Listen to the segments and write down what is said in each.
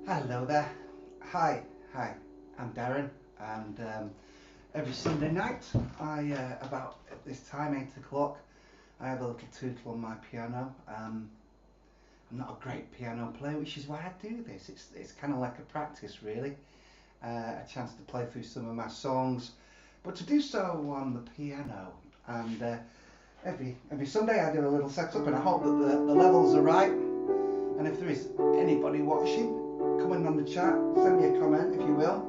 Hello there. Hi, I'm Darren, and every Sunday night, about at this time, 8 o'clock, I have a little tootle on my piano. I'm not a great piano player, which is why I do this. It's kind of like a practice, really, a chance to play through some of my songs, but to do so on the piano. And every Sunday, I do a little setup, and I hope that the levels are right. And if there is anybody watching, come in on the chat, send me a comment if you will.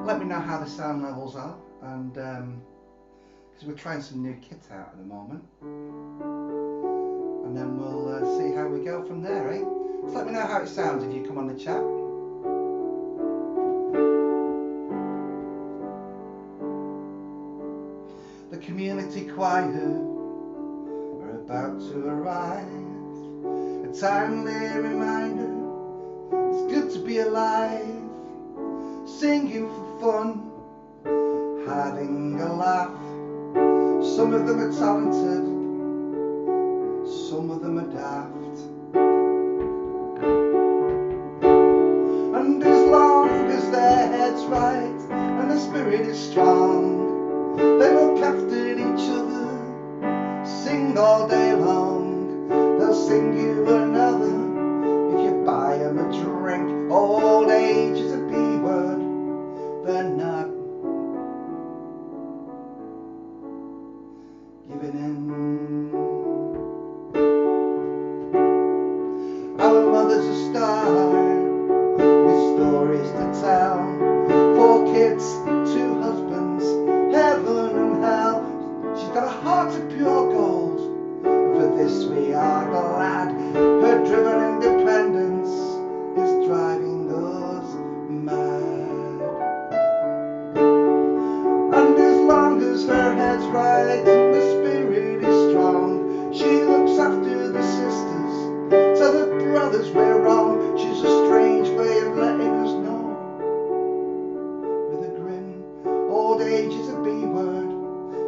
Let me know how the sound levels are, and because we're trying some new kit out at the moment, and then we'll see how we go from there, eh? Just let me know how it sounds if you come on the chat. The community choir are about to arrive, a timely reminder. It's good to be alive, singing for fun, having a laugh. Some of them are talented, some of them are daft. And as long as their head's right and the spirit is strong, they look after each other, sing all day long. They'll sing you another if you buy them a drink. Old age is a B word, they're not giving in. Our mother's a star with stories to tell, 4 kids, 2 husbands, heaven and hell. She's got a heart of pure gold, for this we are glad. Her driven independence is driving us mad. And as long as her head's right and the spirit is strong, she looks after the sisters, tell the brothers we're wrong. She's a strange way of letting us know, with a grin. Old age is a B word,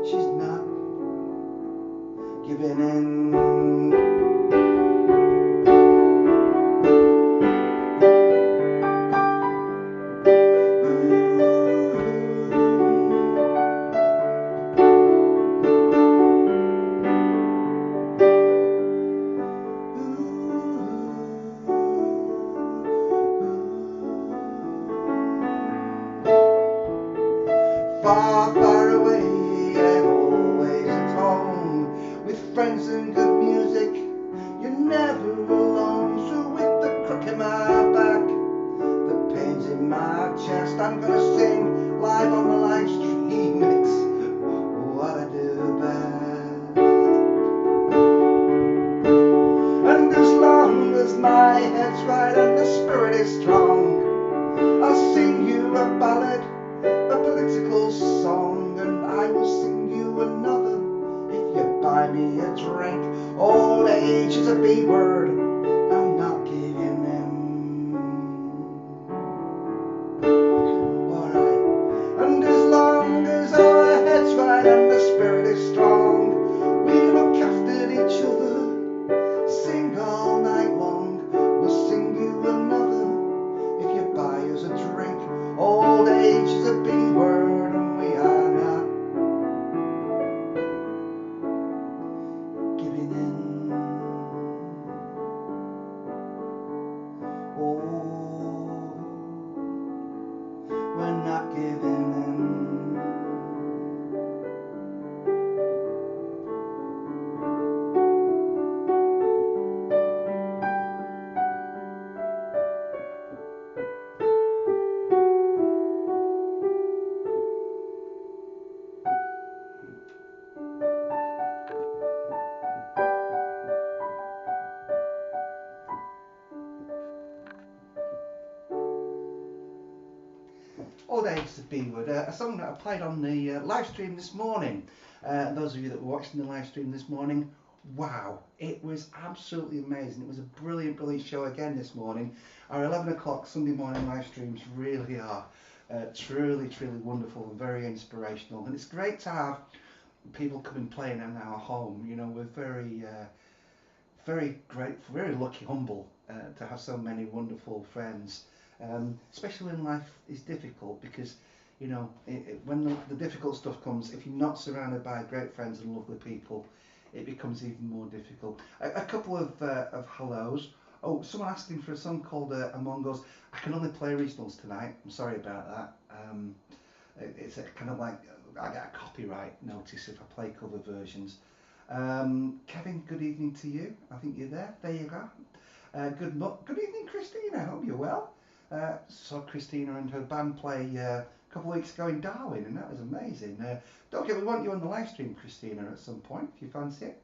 she's not giving in. Far, far away and always at home, with friends and good music, you're never alone. So with the crook in my back, the pains in my chest, I'm gonna sing live on the live stream. It's what I do best. And as long as my head's right and the spirit is strong, I'll sing you a ballad, a political song, and I will sing you another if you buy me a drink. Old age is a B word, I'm not giving in. Alright, and as long as our head's right and the spirit is strong, we look after each other, sing all night long. We'll sing you another if you buy us a drink. Old age is a B word, and we are not giving in. Oh, we're not giving in. Old age is a B word, a song that I played on the live stream this morning. Those of you that were watching the live stream this morning, wow, it was absolutely amazing. It was a brilliant, brilliant show again this morning. Our 11 o'clock Sunday morning live streams really are truly, truly wonderful and very inspirational. And it's great to have people come and playing in our home. You know, we're very grateful, very lucky, humble to have so many wonderful friends, especially when life is difficult, because you know when the difficult stuff comes, if you're not surrounded by great friends and lovely people, it becomes even more difficult. A couple of hellos. Oh, someone asking for a song called Among Us. I can only play originals tonight. I'm sorry about that. It's a kind of like I get a copyright notice if I play cover versions. Kevin, good evening to you. I think you're there. There you go. Good evening, Christina. I hope you're well. Saw Christina and her band play a couple of weeks ago in Darwin, and that was amazing. Don't get, we want you on the live stream, Christina, at some point if you fancy it.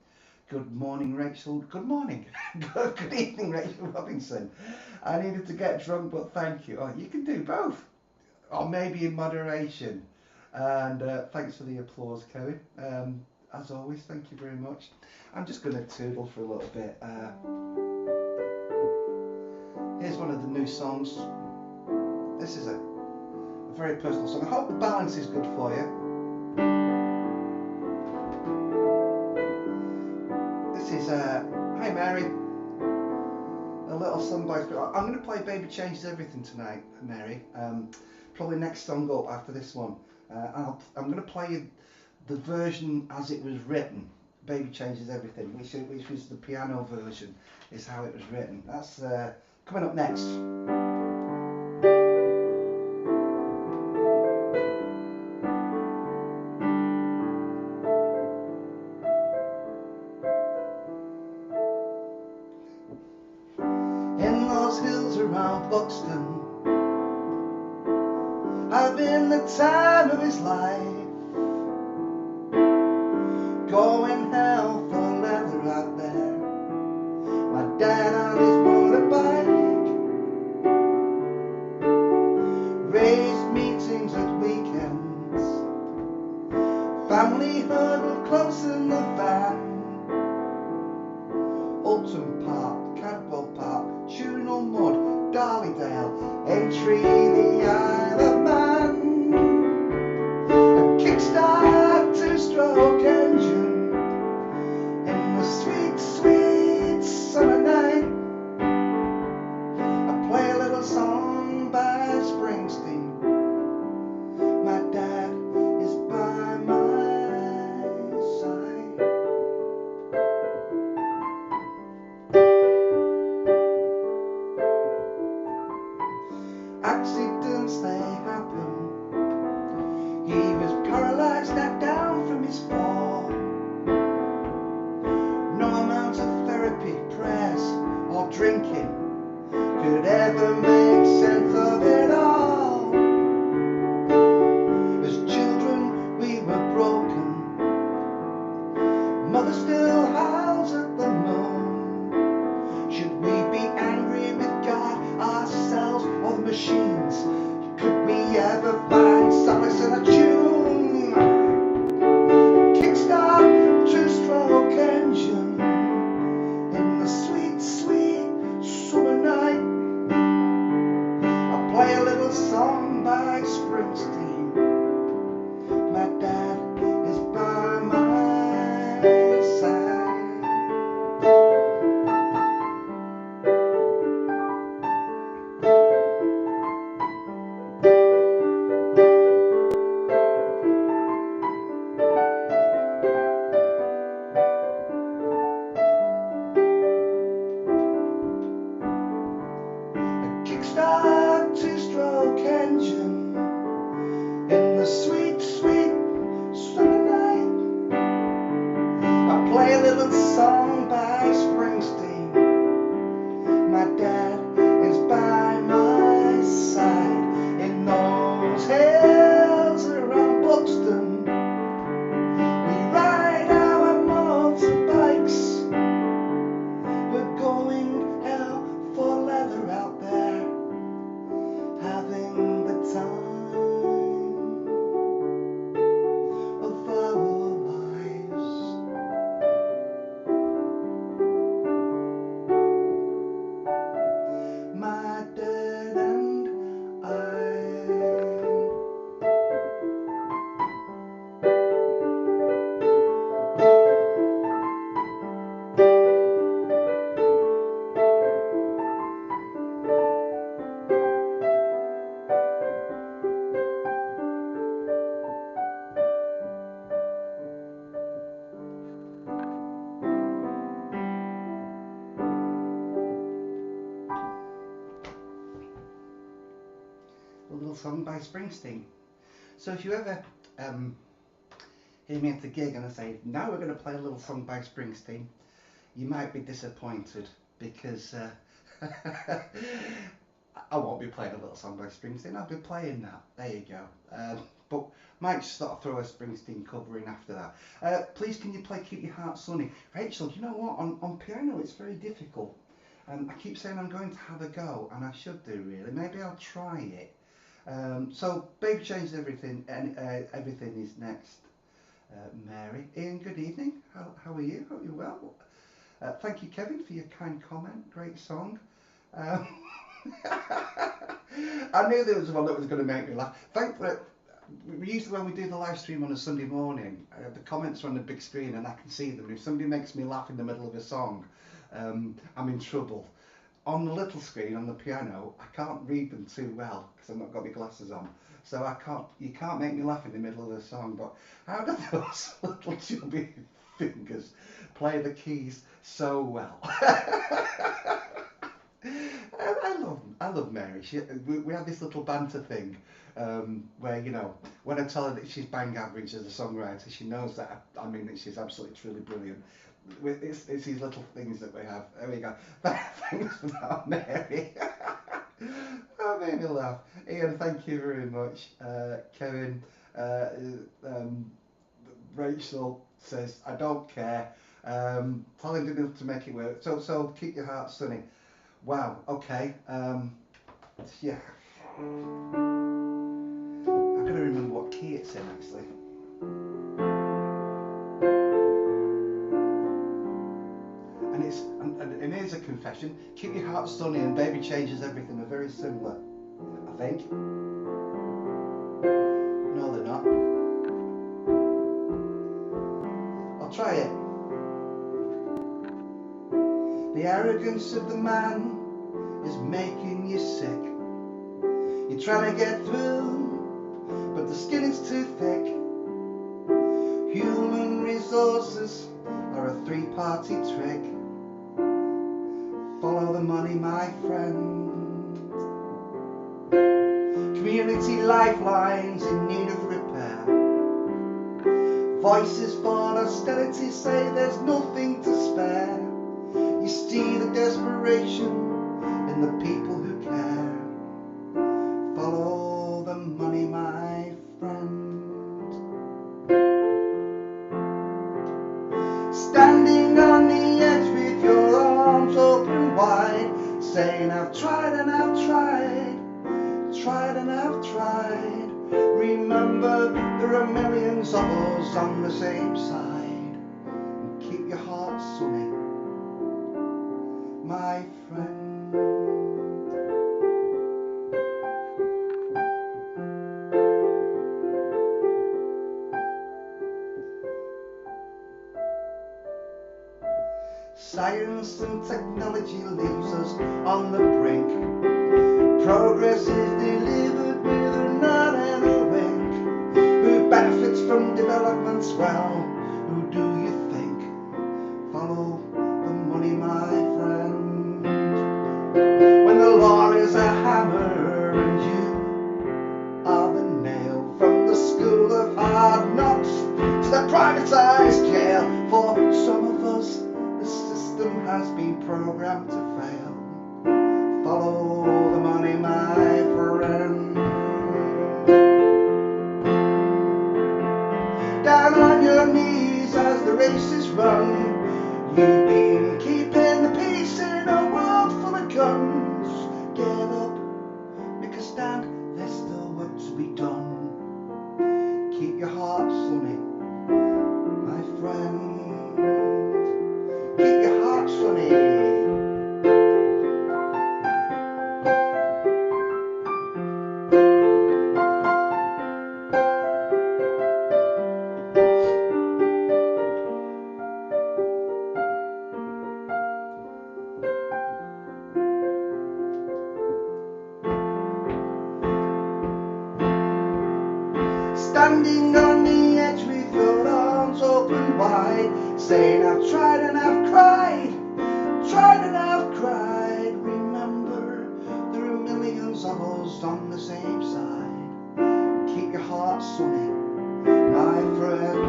Good morning, Rachel. Good morning. Good evening, Rachel Robinson. I needed to get drunk, but thank you. Oh, you can do both, or maybe in moderation. And thanks for the applause, Kevin. As always, thank you very much. I'm just going to toodle for a little bit. Here's one of the new songs. This is a very personal song. I hope the balance is good for you. This is Hi Mary, a little song by. I'm going to play Baby Changes Everything tonight, Mary. Probably next song up after this one. I'm going to play you the version as it was written. Baby Changes Everything, which was the piano version, is how it was written. That's coming up next. In those hills around Buxton, I've been the time of his life, going hell for leather out there. My dad on his motorbike, raised meetings at weekends, family huddled close in the van. Oulton Park, Cadwell Park, Tunal Mud, Darlydale, Entry the Isle of Man. A kickstart two-stroke engine in the sweet, sweet summer night. I play a little song by Springsteen. My dad is by my side. Accidents, they happen. He was paralyzed, knocked down from his fall. No amount of therapy, prayers, or drinking could ever make sense of it all. As children, we were broken. Mother still howls at the moon. Should we be angry with God, ourselves, or the machines? Could we ever find solace in a tune? Kickstart two-stroke engine in the sweet, sweet summer night. I play a little song by Springsteen. My dad is by my side. Kickstart two-stroke engine in the sweet, sweet summer night. I play a little song by Springsteen. My dad is by my side. In those hills around Buxton, we ride our motorbikes. We're going hell for leather out there, having the a little song by Springsteen. So if you ever hear me at a gig and I say, now we're going to play a little song by Springsteen, you might be disappointed because I won't be playing a little song by Springsteen, I'll be playing that. There you go. But might just sort of throw a Springsteen cover in after that. Please can you play Keep Your Heart Sunny? Rachel, do you know what? On piano it's very difficult. I keep saying I'm going to have a go, and I should do really. Maybe I'll try it. So Baby Changes Everything, and Everything is next. Mary. Ian, good evening. How are you? Hope you're well. Thank you, Kevin, for your kind comment. Great song. I knew there was one that was going to make me laugh. Thankfully, usually when we do the live stream on a Sunday morning, the comments are on the big screen and I can see them. If somebody makes me laugh in the middle of a song, I'm in trouble. On the little screen on the piano, I can't read them too well because I've not got my glasses on. So you can't make me laugh in the middle of the song. But how do those little chubby fingers play the keys so well? I love Mary. We have this little banter thing where, you know, when I tell her that she's bang average as a songwriter, she knows that I mean that she's absolutely truly brilliant. It's these little things that we have. There we go. Thanks for that, Mary. That made me laugh. Ian, thank you very much. Kevin, Rachel says, I don't care. Talented enough to make it work. So Keep Your Heart Sunny. Wow, okay. Yeah. I've got to remember what key it's in actually. And here's a confession. Keep Your Heart Sunny and Baby Changes Everything are very similar, I think. No, they're not. I'll try it. The arrogance of the man is making you sick. You're trying to get through, but the skin is too thick. Human resources are a three-party trick. Follow the money, my friend. Community lifelines in need of repair. Voices for austerity say there's nothing to spare. You see the desperation in the people who care. Follow the money, my friend. Standing on the edge with your arms open wide, saying I've tried and I've tried, tried and I've tried. Remember there are millions of us on the same side. And keep your heart sunny, my friend. Science and technology leaves us on the brink. Progress is delivered with a nod and a wink. Who benefits from developments? Well, who do you think? Follow the money, my friend. When the law is a hammer and you are the nail, from the school of hard knocks to the privatized jail, for some of us the system has been programmed to fail. Follow the money, my friend. Down on your knees as the race is run. You've been keeping the peace in a world full of guns. Get up, make a stand, there's still work to be done. Keep your heart sunny, my friend. Keep your heart sunny. Standing on the edge with your arms open wide, saying I've tried and I've cried, tried and I've cried. Remember, there are millions of us us on the same side. Keep your heart sunny, my friend.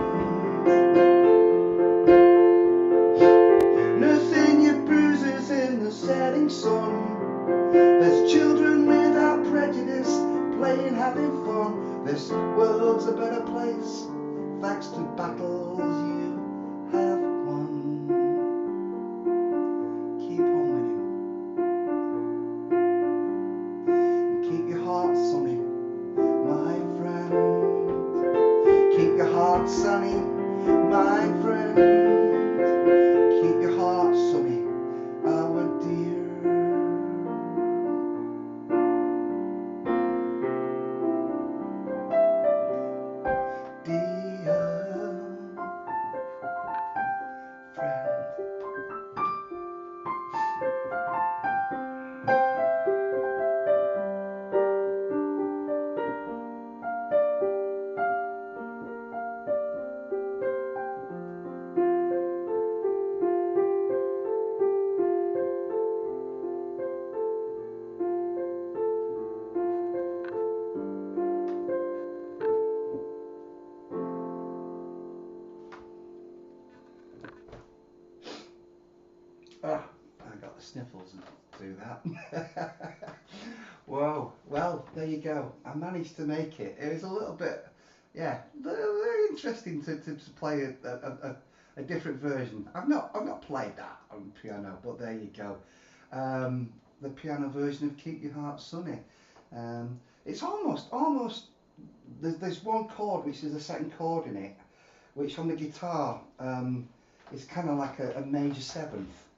Nursing your bruises in the setting sun. There's children without prejudice, playing, having fun. This world's a better place, thanks to battles you have won. Keep on winning. Keep your heart sunny, my friend. Keep your heart sunny, my friend. Keep your heart sunny, our dear. Ah, I got the sniffles and do that. Whoa, well, there you go. I managed to make it. It was a little bit, yeah, very interesting to play a different version. I've not played that on piano, but there you go. The piano version of Keep Your Heart Sunny. It's almost. There's one chord which is the second chord in it, which on the guitar is kind of like a major seventh.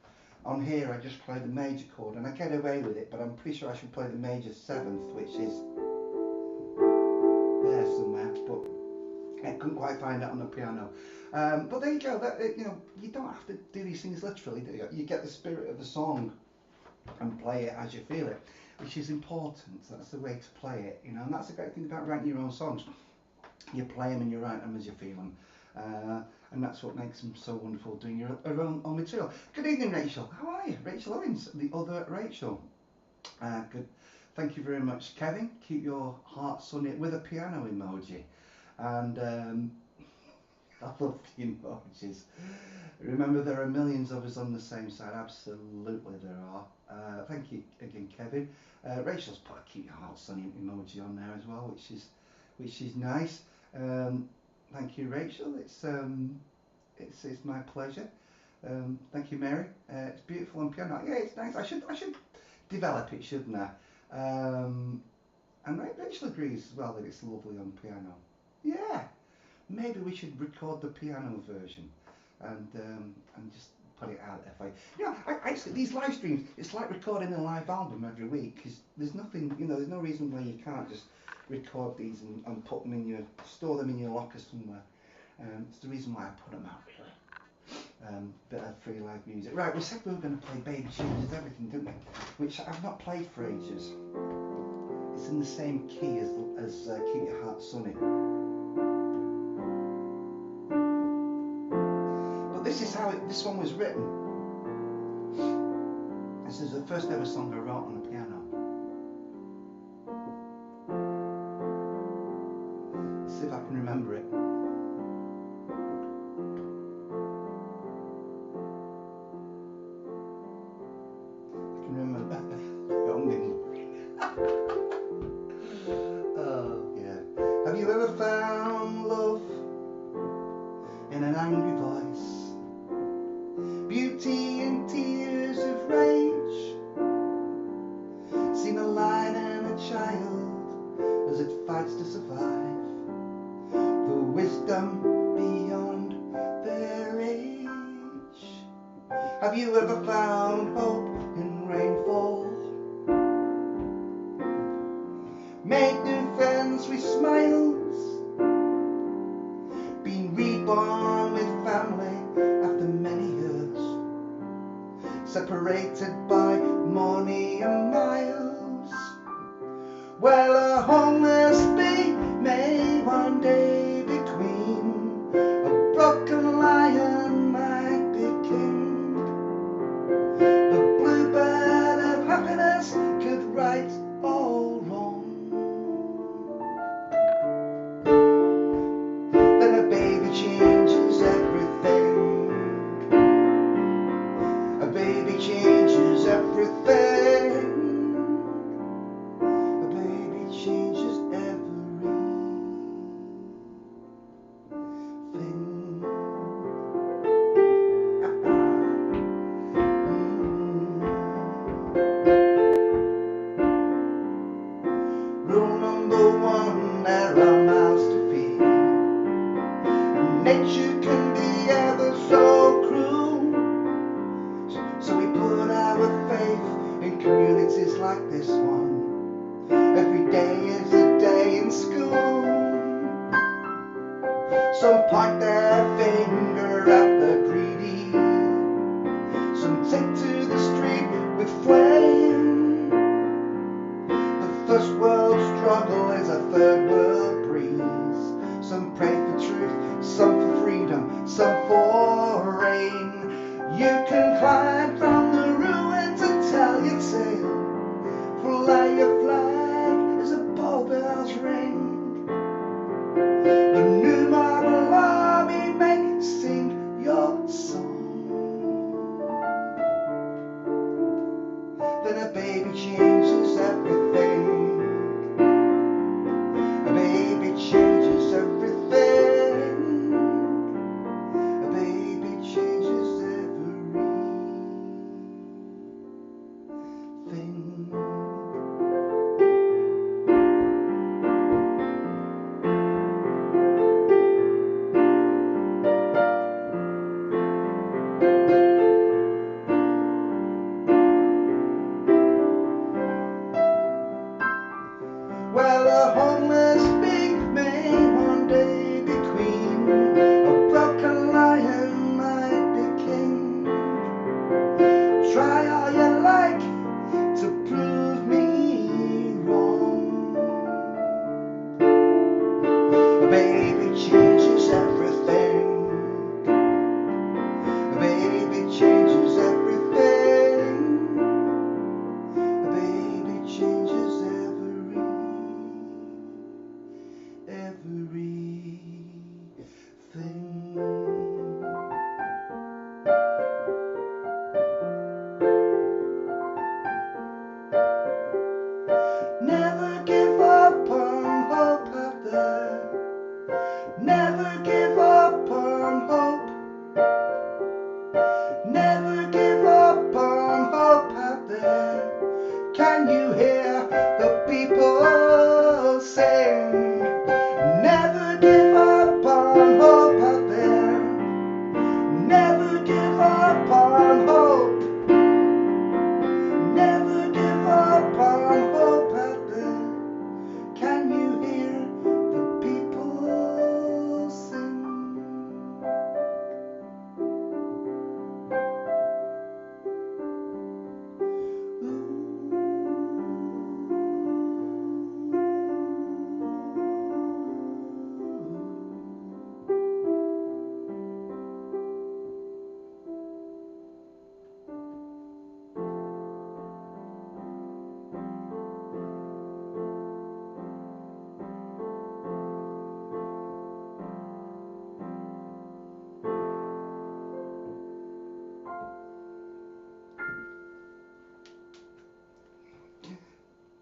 On here I just play the major chord and I get away with it, but I'm pretty sure I should play the major seventh, which is there somewhere, but I couldn't quite find it on the piano. But there you go. You don't have to do these things literally, do you? You get the spirit of the song and play it as you feel it, which is important. That's the way to play it, and that's the great thing about writing your own songs. You play them and you write them as you feel them. And that's what makes them so wonderful, doing your own material. Good evening, Rachel. How are you? Rachel Owens, the other Rachel. Good. Thank you very much, Kevin. Keep your heart sunny with a piano emoji. And I love the emojis. Remember, there are millions of us on the same side. Absolutely, there are. Thank you again, Kevin. Rachel's put a keep your heart sunny emoji on there as well, which is nice. Thank you, Rachel. It's my pleasure. Thank you, Mary. It's beautiful on piano. Yeah, it's nice. I should develop it, shouldn't I? And Rachel agrees as well that it's lovely on piano. Yeah, maybe we should record the piano version and just put it out there for you. Actually, these live streams, it's like recording a live album every week, because there's nothing, there's no reason why you can't just record these and put them store them in your locker somewhere. It's the reason why I put them out, really. Bit of free live music. Right, we said we were going to play Baby Changes Everything, didn't we? Which I've not played for ages. It's in the same key as Keep Your Heart Sunny. But this is how this one was written. This is the first ever song I wrote on the piano. Let's see if I can remember it. I can remember Oh yeah. Have you ever found love in an angry voice? Beauty in tears of rage? Seen a lion and a child as it fights to survive? The wisdom beyond their age. Have you ever found hope in rainfall? Made new friends with smiles? Been reborn with family after many years? Separated by money and miles? Well, a homeless bee may one day be queen. A broken lion might be king. The bluebird of happiness could right all wrong. a homeless beak may one day be queen, a broken lion might be king. Try all you like to prove me wrong. A baby changes everything. A baby changes everything. A baby changes everything. Never give up on hope out there. Never give up on hope. Never give up on hope out there. Can you hear the people sing? Never give up on hope out there. Never give up on hope. Never give up on hope out there. Can you hear the people sing?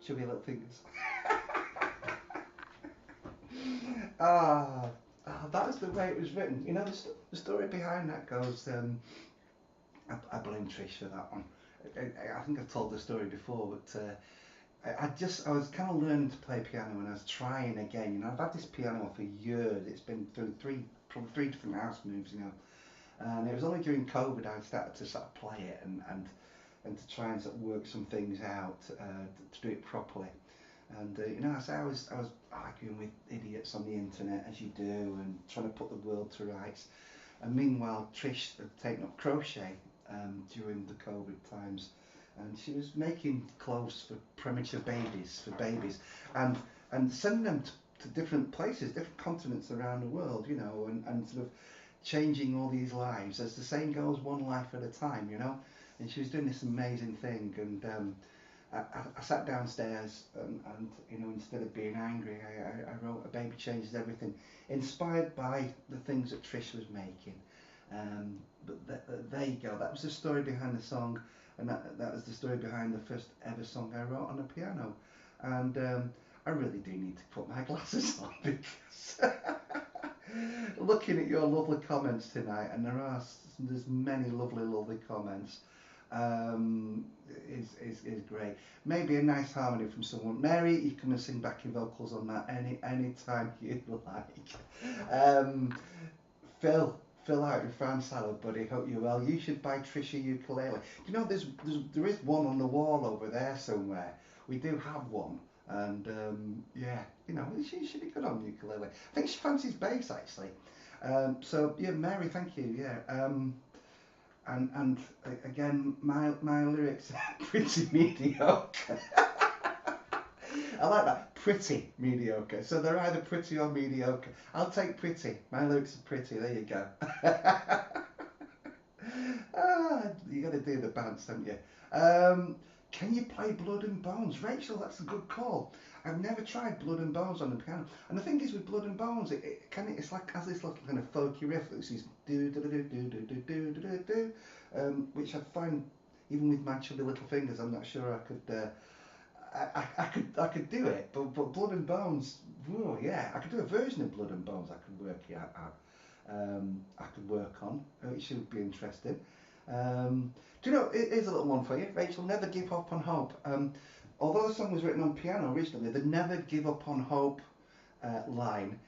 Chubby little fingers. That was the way it was written. You know, the story behind that goes, I blame Trish for that one. I think I've told the story before, but I was kind of learning to play piano and I was trying again. You know, I've had this piano for years. It's been through probably three different house moves, you know. And it was only during COVID I started to sort of play it and to try and sort of work some things out to do it properly. And you know, I was arguing with idiots on the internet, as you do, and trying to put the world to rights. And meanwhile, Trish had taken up crochet during the COVID times, and she was making clothes for premature babies, and sending them to different places, different continents around the world, you know, and sort of changing all these lives. As the saying goes, one life at a time, you know. And she was doing this amazing thing, and I sat downstairs and you know, instead of being angry, I wrote "A Baby Changes Everything," inspired by the things that Trish was making. But there you go. That was the story behind the song, and that was the story behind the first ever song I wrote on the piano. And I really do need to put my glasses on because looking at your lovely comments tonight, and there's many lovely comments. Is great. Maybe a nice harmony from someone. Mary, you come and sing backing vocals on that any time you like. Phil out in France, hello buddy, hope you're well. You should buy Trish a ukulele. You know, there is one on the wall over there somewhere. We do have one, and yeah, you know, she should be good on ukulele. I think she fancies bass actually. So yeah, Mary, thank you. Yeah. And again, my lyrics are pretty mediocre. I like that, pretty mediocre. So they're either pretty or mediocre. I'll take pretty. My lyrics are pretty. There you go. You got to do the bants, haven't you? Can you play Blood and Bones? Rachel, that's a good call. I've never tried Blood and Bones on the piano. And the thing is with Blood and Bones, it's like has this little kind of folky riff that says do do do do do do do do do, which I find even with my chubby little fingers, I'm not sure I could. I could do it, but Blood and Bones, oh yeah, I could do a version of Blood and Bones. I could work it out. I could work on. It should be interesting. Do you know? Here's a little one for you, Rachel. Never give up on hope. Although the song was written on piano originally, the "Never give up on hope" line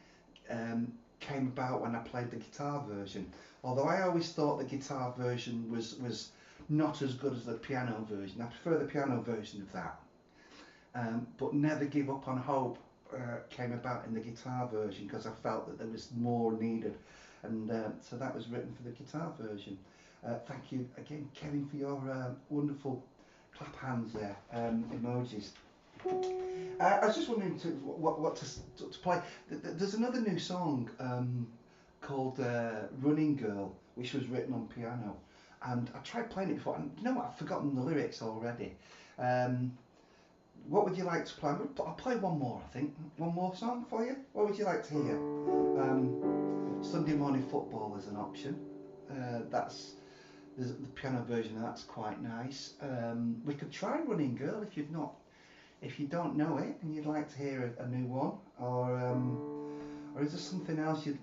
came about when I played the guitar version. Although I always thought the guitar version was not as good as the piano version. I prefer the piano version of that. But "Never give up on hope" came about in the guitar version because I felt that there was more needed, and so that was written for the guitar version. Thank you again, Kevin, for your wonderful clap hands there, emojis. I was just wondering what to play. There's another new song called Running Girl, which was written on piano. And I tried playing it before, and you know what, I've forgotten the lyrics already. What would you like to play? I'll play one more, I think. One more song for you? What would you like to hear? Sunday Morning Football is an option. There's the piano version, that's quite nice. We could try Running Girl if you don't know it and you'd like to hear a new one, or is there something else you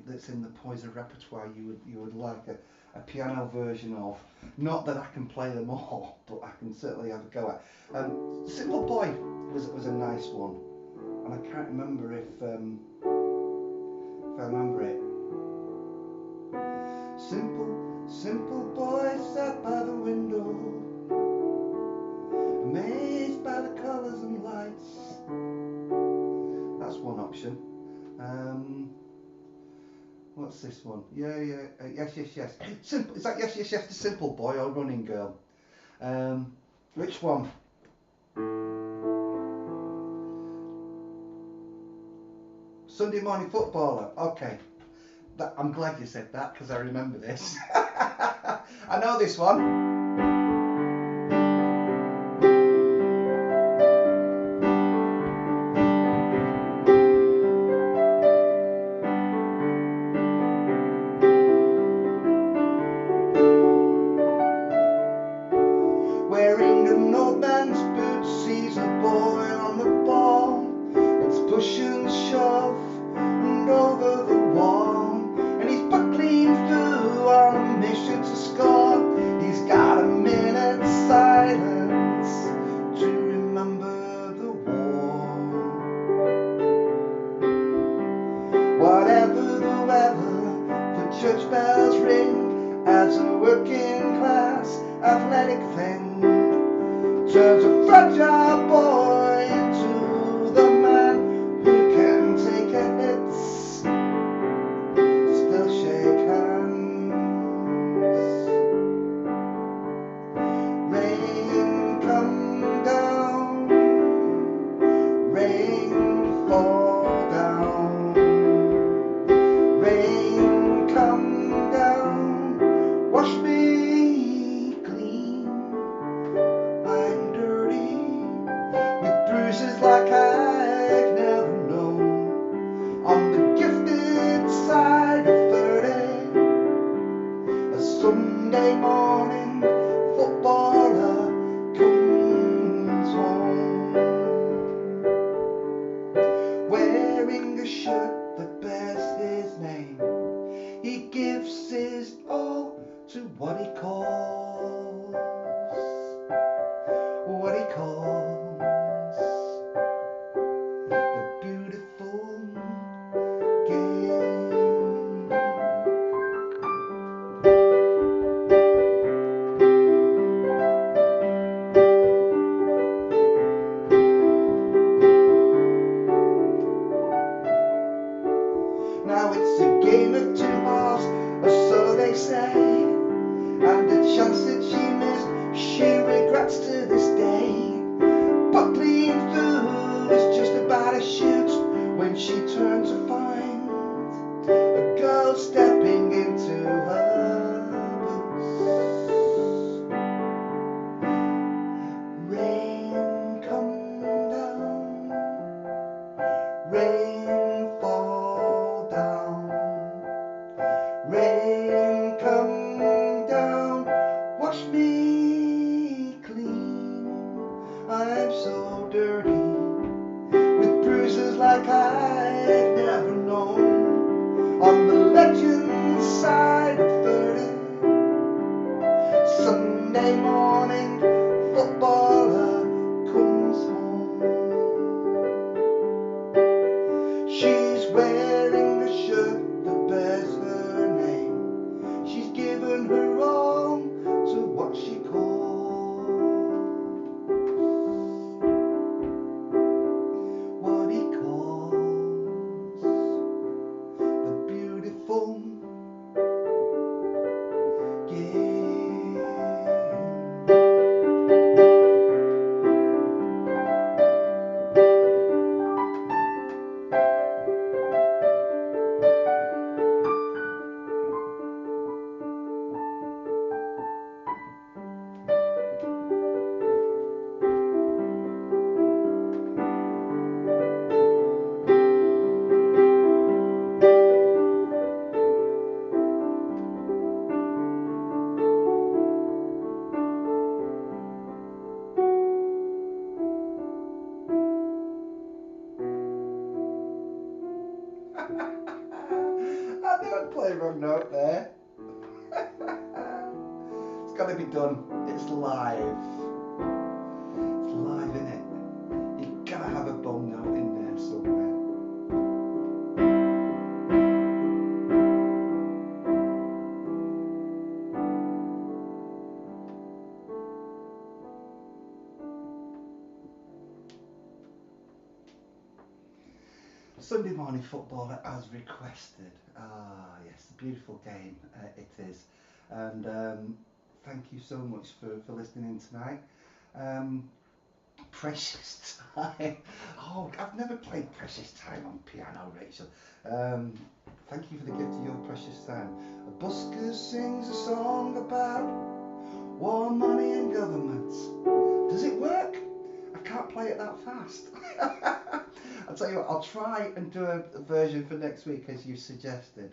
that's in the Poyzer repertoire you would like a piano version of? Not that I can play them all, but I can certainly have a go at. Simple Boy was a nice one, and I can't remember if I remember it. Simple boy sat by the window, amazed by the colours and lights. That's one option. What's this one? Yes. Simple. Is that Yes, the Simple Boy or Running Girl? Which one? Sunday Morning Footballer. Okay. I'm glad you said that because I remember this. I know this one. Wearing an old man's boots, sees a boy on the ball. It's push and shove and over the wall, and he's buckling through on a mission to score. He's got a minute's silence to remember the war. Whatever the weather, the church bells ring as a working class athletic thing turns a fragile boy into the man who can take a hit, still shake hands. Rain come down, rain fall down, rain come down, wash me clean. I'm dirty with bruises like I've never known. On the gifted side of 30, a Sunday morning footballer comes home, wearing a shirt that bears his name. He gives his all to what he calls the beautiful game. Now it's a game of two halves, or so they say, and the chance that she missed, she regrets to this day. Buckling through is just about a shoot when she turned to find a girl stepping into her boots. Rain come down, rain fall down, rain come down, wash me clean. I'm so dirty with bruises like I've never known. On the legend side of 30, Sunday morning footballer comes home. She's wearing a shirt that bears her name. She's given her all to what she calls what he calls I knew I'd play a wrong note there. It's got to be done. It's live. It's live, innit? You've got to have a bum note in there somewhere. Sunday morning football as requested. Ah, yes, a beautiful game it is. And thank you so much for listening in tonight. Precious Time. Oh, I've never played Precious Time on piano, Rachel. Thank you for the gift of your precious time. A busker sings a song about war, money and governments. Does it work? I can't play it that fast. I'll tell you what, I'll try and do a version for next week as you suggested.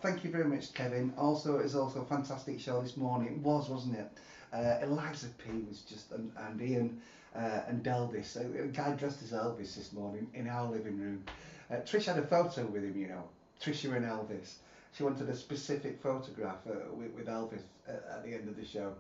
Thank you very much, Kevin. Also, it was also a fantastic show this morning. It was, wasn't it? Eliza P was just, and Ian and Elvis. A guy dressed as Elvis this morning in our living room. Trish had a photo with him, you know. Trisha and Elvis. She wanted a specific photograph with Elvis at the end of the show.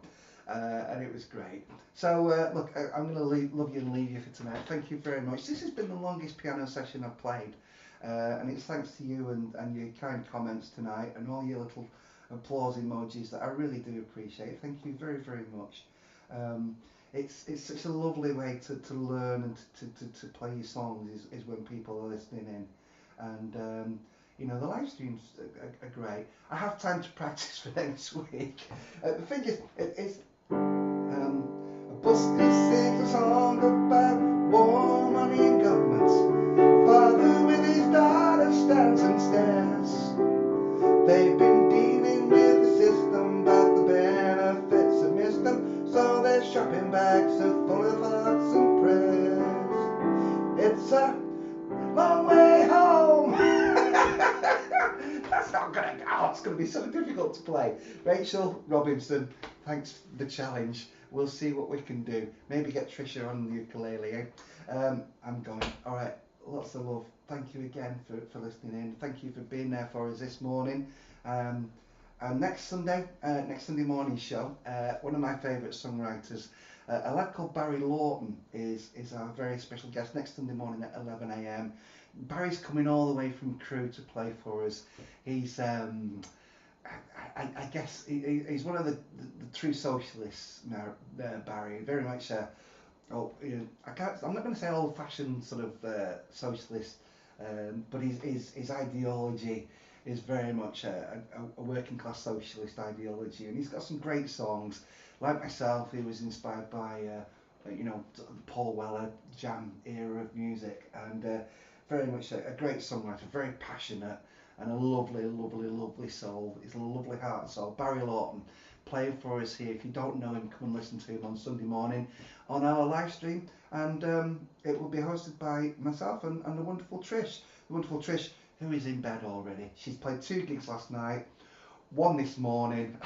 And it was great. So look, I'm going to love you and leave you for tonight. Thank you very much. This has been the longest piano session I've played, and it's thanks to you and your kind comments tonight and all your little applause emojis that I really do appreciate. Thank you very, very much. It's such a lovely way to learn and to play your songs is when people are listening in, and you know, the live streams are great. I have time to practice for next week. The thing is, it's a busker sings a song about war, money and governments. A father with his daughter stands and stares. They've been dealing with the system, but the benefits have missed them, so their shopping bags are full of hearts and prayers. It's a long way home. That's not gonna go. Oh, it's gonna be so difficult to play. Rachel Robinson, thanks for the challenge. We'll see what we can do. Maybe get Trisha on the ukulele. Eh? I'm going. All right. Lots of love. Thank you again for listening in. Thank you for being there for us this morning. And next Sunday morning show, one of my favourite songwriters, a lad called Barry Lawton is our very special guest next Sunday morning at 11 a.m. Barry's coming all the way from Crewe to play for us. He's I guess he's one of the true socialists now, Barry. Very much I'm not going to say old-fashioned sort of socialist, but his ideology is very much a working-class socialist ideology, and he's got some great songs. Like myself, he was inspired by Paul Weller jam era of music, and very much a great songwriter, very passionate, and a lovely, lovely, lovely soul. He's a lovely heart and soul. Barry Lawton playing for us here. If you don't know him, come and listen to him on Sunday morning on our live stream, and it will be hosted by myself and the wonderful Trish. The wonderful Trish, who is in bed already. She's played 2 gigs last night, 1 this morning.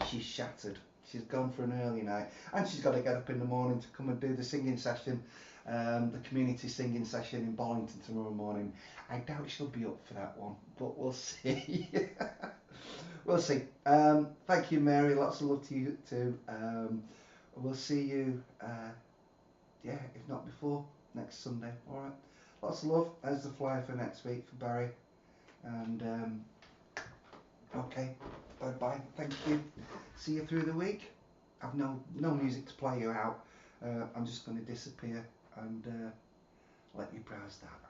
She's shattered. She's gone for an early night, and she's got to get up in the morning to come and do the singing session, the community singing session in Bollington tomorrow morning. I doubt she'll be up for that one, but we'll see. We'll see. Thank you, Mary. Lots of love to you too. We'll see you, if not before, next Sunday. All right. Lots of love. There's the flyer for next week for Barry. And okay, bye. Thank you. See you through the week. I've no music to play you out. I'm just going to disappear and let you browse that.